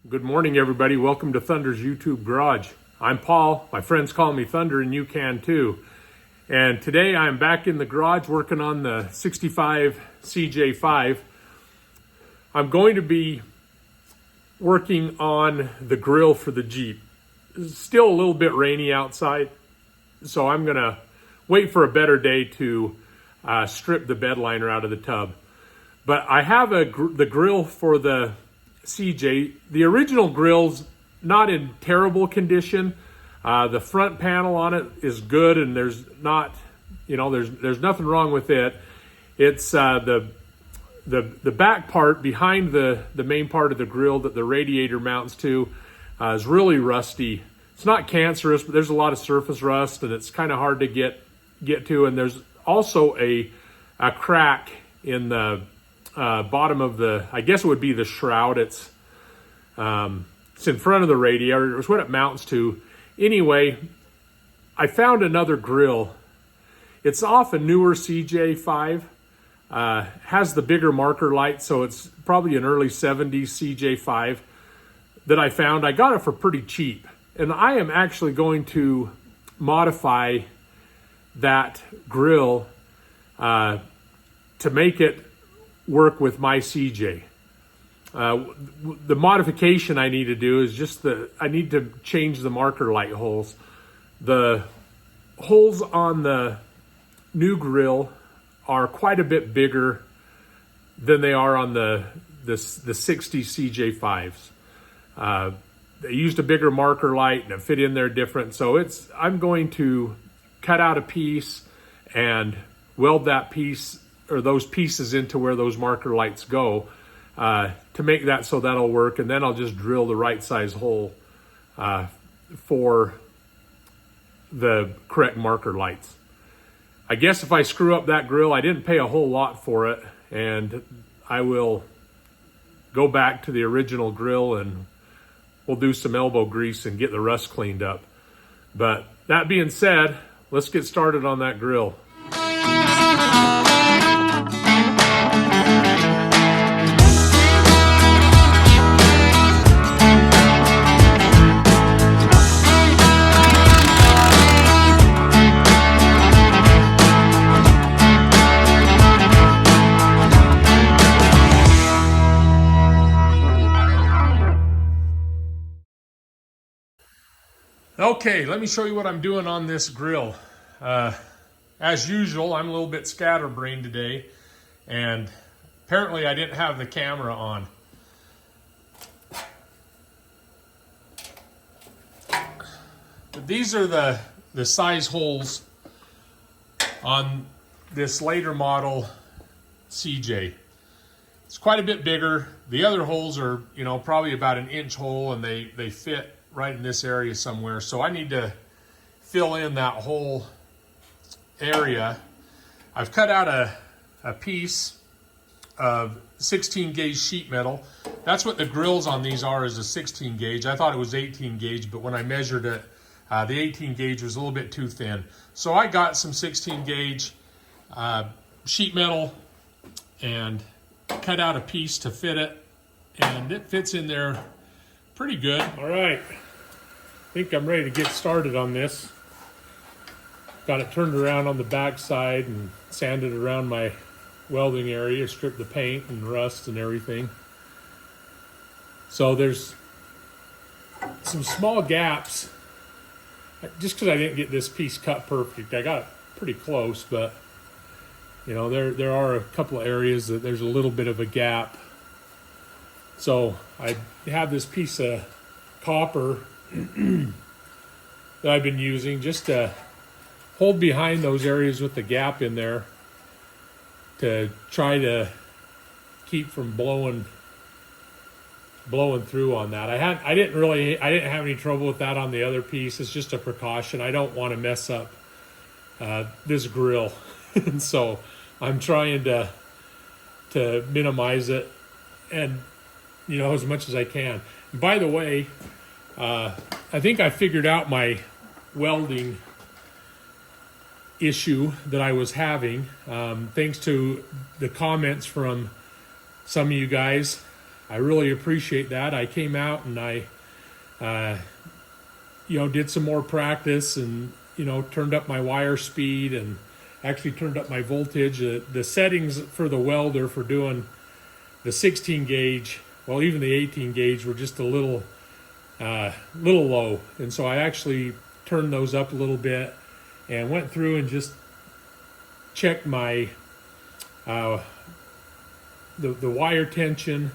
Good morning, everybody. Welcome to Thunder's YouTube Garage. I'm Paul. My friends call me Thunder, and you can too. And today I'm back in the garage working on the 65 CJ5. I'm going to be working on the grill for the Jeep. It's still a little bit rainy outside, so I'm going to wait for a better day to strip the bed liner out of the tub. But I have the grill for the CJ. The original grill's not in terrible condition. The front panel on it is good, and there's nothing wrong with it. It's the back part behind the main part of the grill that the radiator mounts to is really rusty. It's not cancerous, but there's a lot of surface rust, and it's kind of hard to get to. And there's also a crack in the bottom of the, I guess it would be the shroud. It's in front of the radiator. It's what it mounts to. Anyway, I found another grill. It's off a newer CJ5. Has the bigger marker light, so it's probably an early 70s CJ5 that I found. I got it for pretty cheap, and I am actually going to modify that grill to make it work with my CJ. The modification I need to do is just I need to change the marker light holes. The holes on the new grill are quite a bit bigger than they are on the 60 CJ5s. They used a bigger marker light and it fit in there different. So I'm going to cut out a piece and weld that piece or those pieces into where those marker lights go to make that so that'll work. And then I'll just drill the right size hole for the correct marker lights. I guess if I screw up that grill, I didn't pay a whole lot for it, and I will go back to the original grill and we'll do some elbow grease and get the rust cleaned up. But that being said, let's get started on that grill. Okay, let me show you what I'm doing on this grill. As usual, I'm a little bit scatterbrained today, and apparently I didn't have the camera on. But these are the size holes on this later model CJ. It's quite a bit bigger. The other holes are, probably about an inch hole, and they fit right in this area somewhere. So I need to fill in that whole area. I've cut out a piece of 16 gauge sheet metal. That's what the grills on these are, is a 16 gauge. I thought it was 18 gauge, but when I measured it, the 18 gauge was a little bit too thin. So I got some 16 gauge sheet metal and cut out a piece to fit it, and it fits in there pretty good. All right, I think I'm ready to get started on this. Got it turned around on the back side and sanded around my welding area, stripped the paint and rust and everything. So there's some small gaps, just because I didn't get this piece cut perfect. I got it pretty close, but there are a couple of areas that there's a little bit of a gap. So I have this piece of copper that I've been using just to hold behind those areas with the gap in there to try to keep from blowing through on that. I didn't have any trouble with that on the other piece. It's just a precaution. I don't want to mess up this grill. And so I'm trying to minimize it and as much as I can. And by the way, I think I figured out my welding issue that I was having, thanks to the comments from some of you guys. I really appreciate that. I came out and I did some more practice and, turned up my wire speed and actually turned up my voltage. The settings for the welder for doing the 16 gauge, well, even the 18 gauge were just a little low. And so I actually turned those up a little bit and went through and just checked my, the wire tension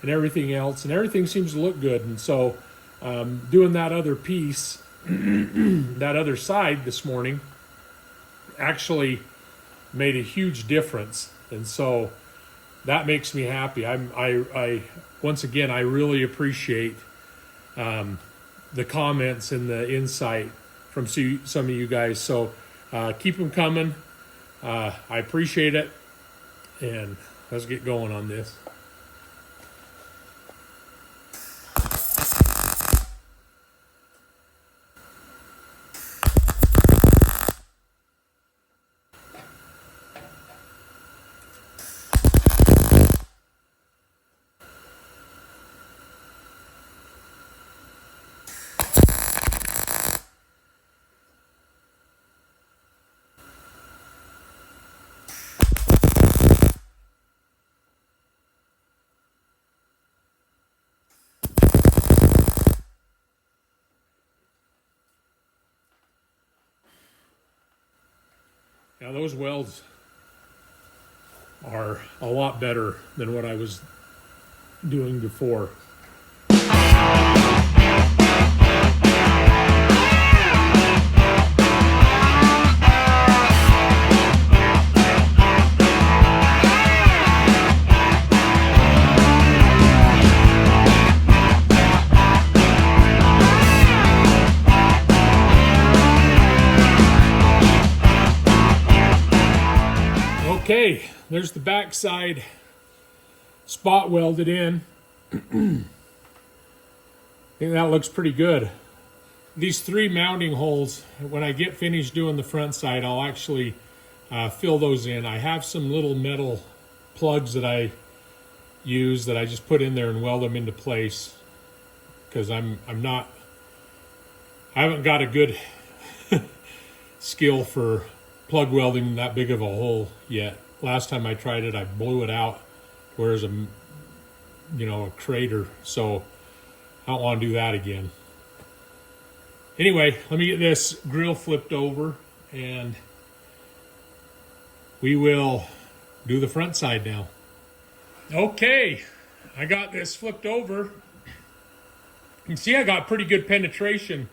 and everything else, and everything seems to look good. And so doing that other piece, that other side this morning, actually made a huge difference. And so that makes me happy. I once again, I really appreciate the comments and the insight from some of you guys. So keep them coming. I appreciate it, and let's get going on this. Now those welds are a lot better than what I was doing before. Okay, there's the backside spot welded in. I think that looks pretty good. These 3 mounting holes, when I get finished doing the front side, I'll actually fill those in. I have some little metal plugs that I use that I just put in there and weld them into place, because I haven't got a good skill for plug welding that big of a hole yet. Last time I tried it, I blew it out where there's a crater. So I don't want to do that again. Anyway, let me get this grill flipped over and we will do the front side now. Okay, I got this flipped over. You can see I got pretty good penetration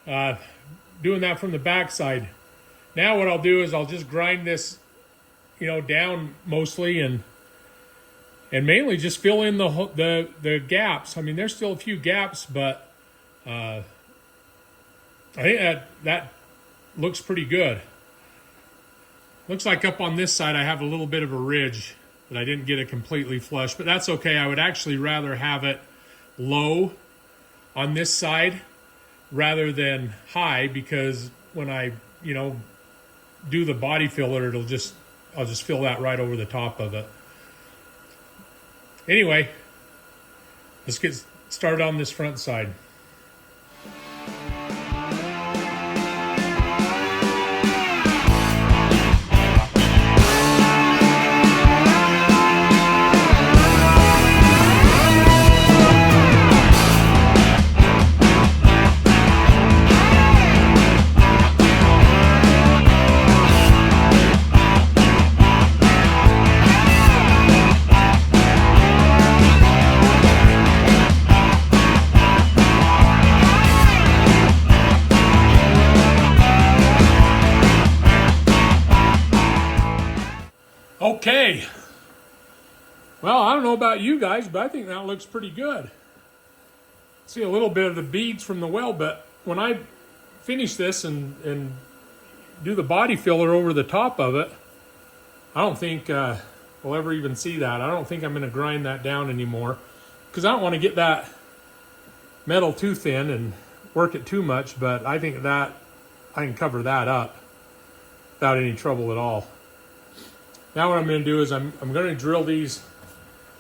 doing that from the back side. Now what I'll do is I'll just grind this, down mostly and mainly just fill in the gaps. I mean, there's still a few gaps, but I think that looks pretty good. Looks like up on this side I have a little bit of a ridge that I didn't get it completely flush, but that's okay. I would actually rather have it low on this side rather than high, because when I, do the body filler, I'll just fill that right over the top of it. Anyway, let's get started on this front side. Okay, well, I don't know about you guys, but I think that looks pretty good. See a little bit of the beads from the weld, but when I finish this and do the body filler over the top of it, I don't think we'll ever even see that. I don't think I'm going to grind that down anymore, because I don't want to get that metal too thin and work it too much, but I think that I can cover that up without any trouble at all. Now what I'm going to do is I'm going to drill these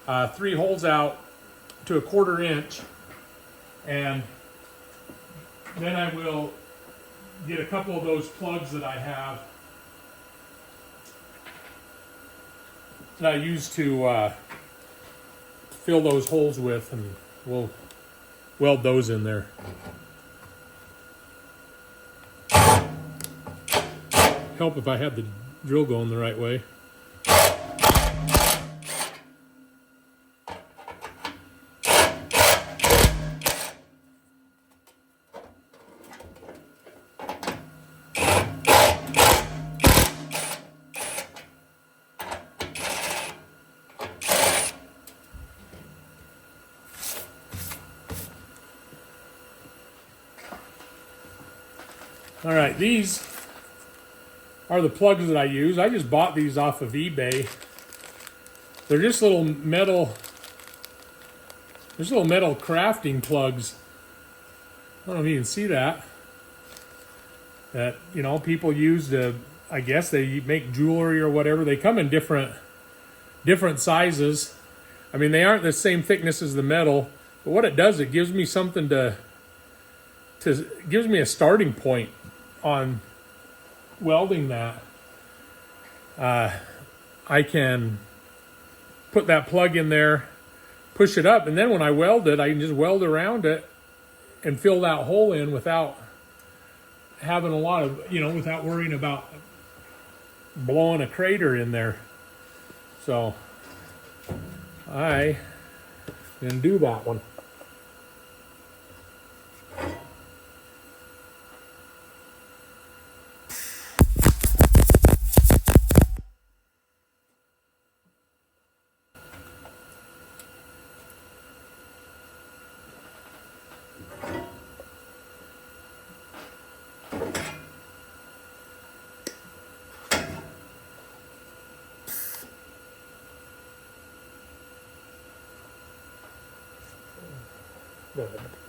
3 holes out to 1/4 inch, and then I will get a couple of those plugs that I have that I use to fill those holes with, and we'll weld those in there. Help if I had the drill going the right way. All right, these are the plugs that I use. I just bought these off of eBay. They're just little metal crafting plugs. I don't know if you can see that. That, you know, people use to, I guess they make jewelry or whatever. They come in different sizes. I mean, they aren't the same thickness as the metal, but what it does, it gives me something gives me a starting point on welding that. I can put that plug in there, push it up, and then when I weld it, I can just weld around it and fill that hole in without having a lot of, you know, without worrying about blowing a crater in there. So I can do that one.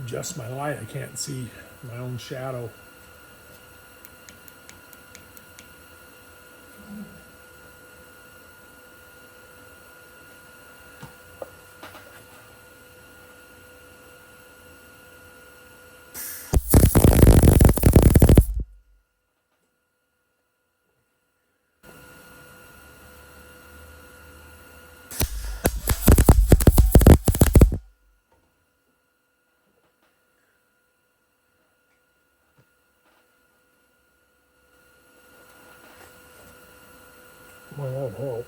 Adjust my light, I can't see my own shadow. Well, that would help.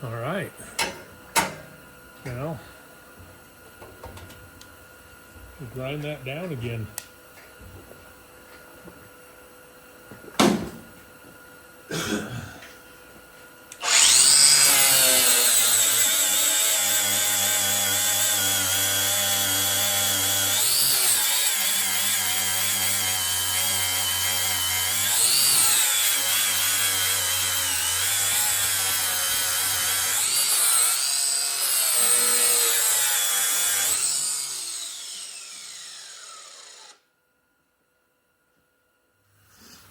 All right. Now, we'll grind that down again.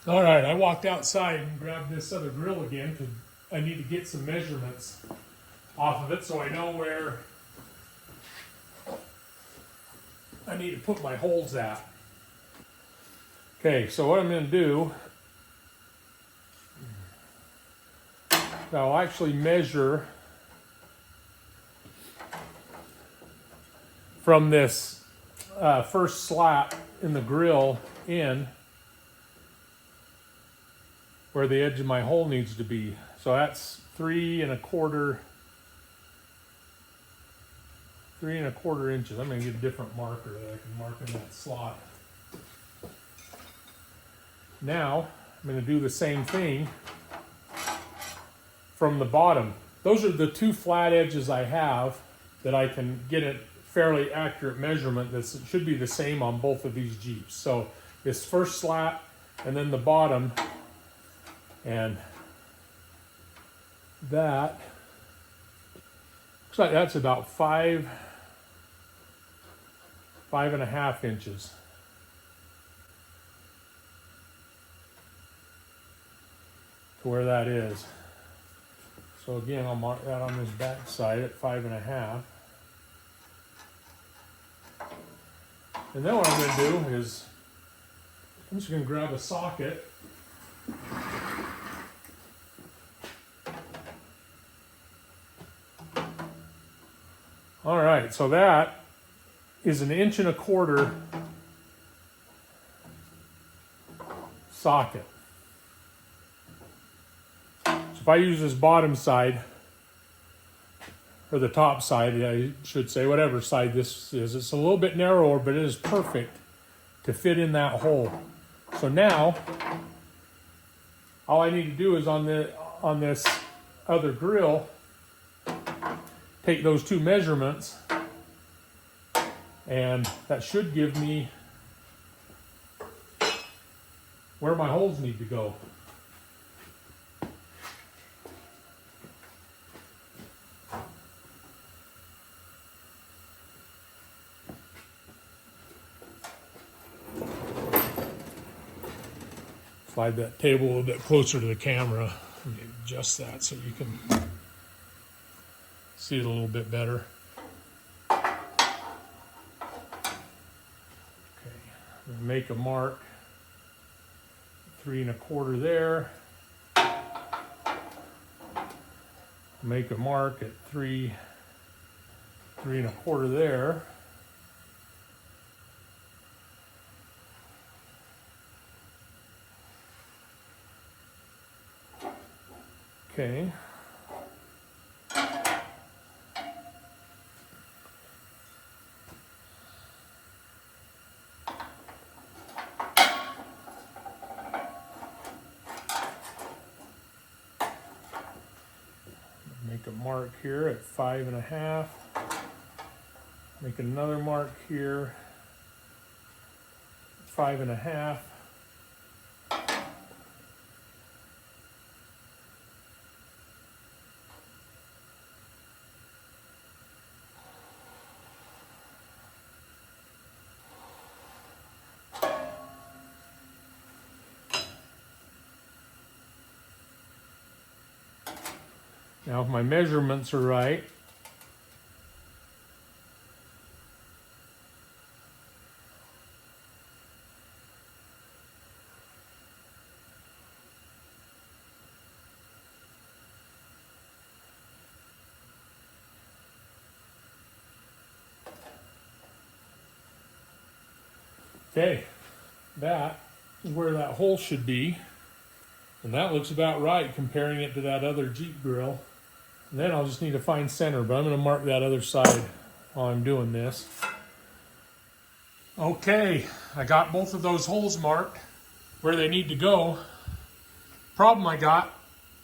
All right, I walked outside and grabbed this other grill again because I need to get some measurements off of it so I know where I need to put my holes at. Okay, so what I'm going to do, I'll actually measure from this first slat in the grill in where the edge of my hole needs to be. So that's 3 1/4 inches. I'm gonna get a different marker that I can mark in that slot. Now, I'm gonna do the same thing from the bottom. Those are the 2 flat edges I have that I can get a fairly accurate measurement. This should be the same on both of these Jeeps. So this first slat and then the bottom, and that looks like that's about 5 5.5 inches. To where that is. So again, I'll mark that on this back side at 5.5. And then what I'm going to do is, I'm just going to grab a socket. All right, so that is 1.25 inch socket. So if I use this bottom side, or the top side, I should say, whatever side this is, it's a little bit narrower, but it is perfect to fit in that hole. So now, all I need to do is on this other grill, take those two measurements, and that should give me where my holes need to go. Slide that table a little bit closer to the camera. Let me adjust that so you can see it a little bit better. Okay, I'm gonna make a mark, 3.25 there. Make a mark at 3.25 there. Okay. Make a mark here at 5.5. Make another mark here, 5.5. Now, if my measurements are right, okay, that is where that hole should be. And that looks about right comparing it to that other Jeep grill. And then I'll just need to find center, but I'm going to mark that other side while I'm doing this. Okay, I got both of those holes marked where they need to go. Problem I got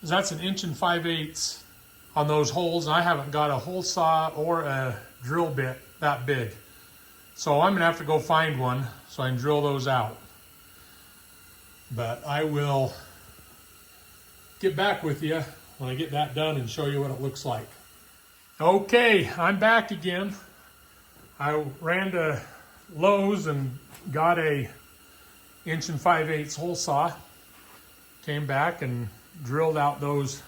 is that's 1.5 inches on those holes, and I haven't got a hole saw or a drill bit that big. So I'm going to have to go find one so I can drill those out. But I will get back with you when I get that done and show you what it looks like. Okay, I'm back again. I ran to Lowe's and got a 1.5 inch hole saw. Came back and drilled out those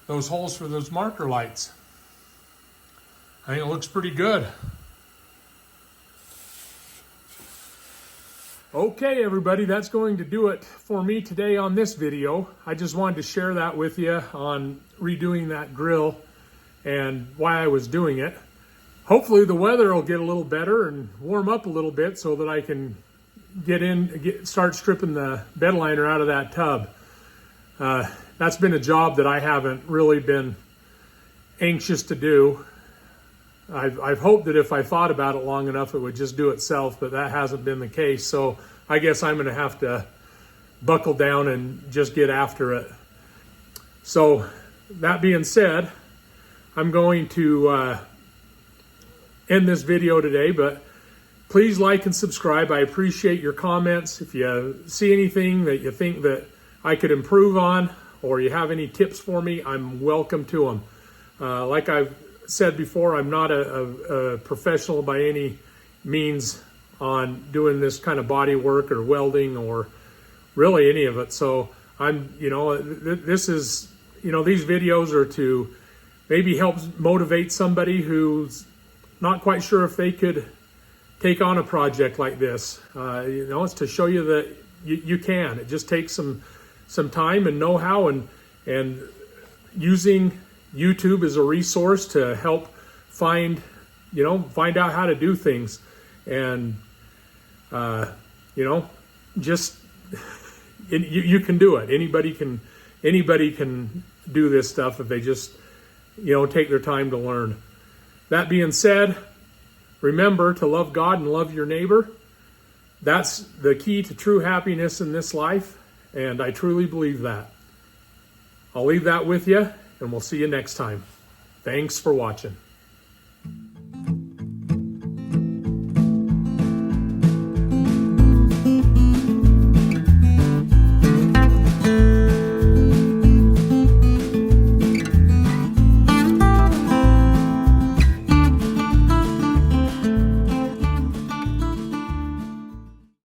holes for those marker lights. I think it looks pretty good. Okay, everybody, that's going to do it for me today on this video. I just wanted to share that with you on redoing that grill and why I was doing it. Hopefully the weather will get a little better and warm up a little bit so that I can start stripping the bed liner out of that tub. That's been a job that I haven't really been anxious to do. I've hoped that if I thought about it long enough, it would just do itself, but that hasn't been the case. So I guess I'm going to have to buckle down and just get after it. So that being said, I'm going to end this video today, but please like and subscribe. I appreciate your comments. If you see anything that you think that I could improve on, or you have any tips for me, I'm welcome to them. Like I've said before, I'm not a professional by any means on doing this kind of body work or welding or really any of it. So I'm, this is, these videos are to maybe help motivate somebody who's not quite sure if they could take on a project like this. It's to show you that you can. It just takes some time and know-how, and using YouTube as a resource to help find out how to do things. And just you can do it. Anybody can do this stuff if they just take their time to learn. That being said, remember to love God and love your neighbor. That's the key to true happiness in this life, and I truly believe that. I'll leave that with you, and we'll see you next time. Thanks for watching.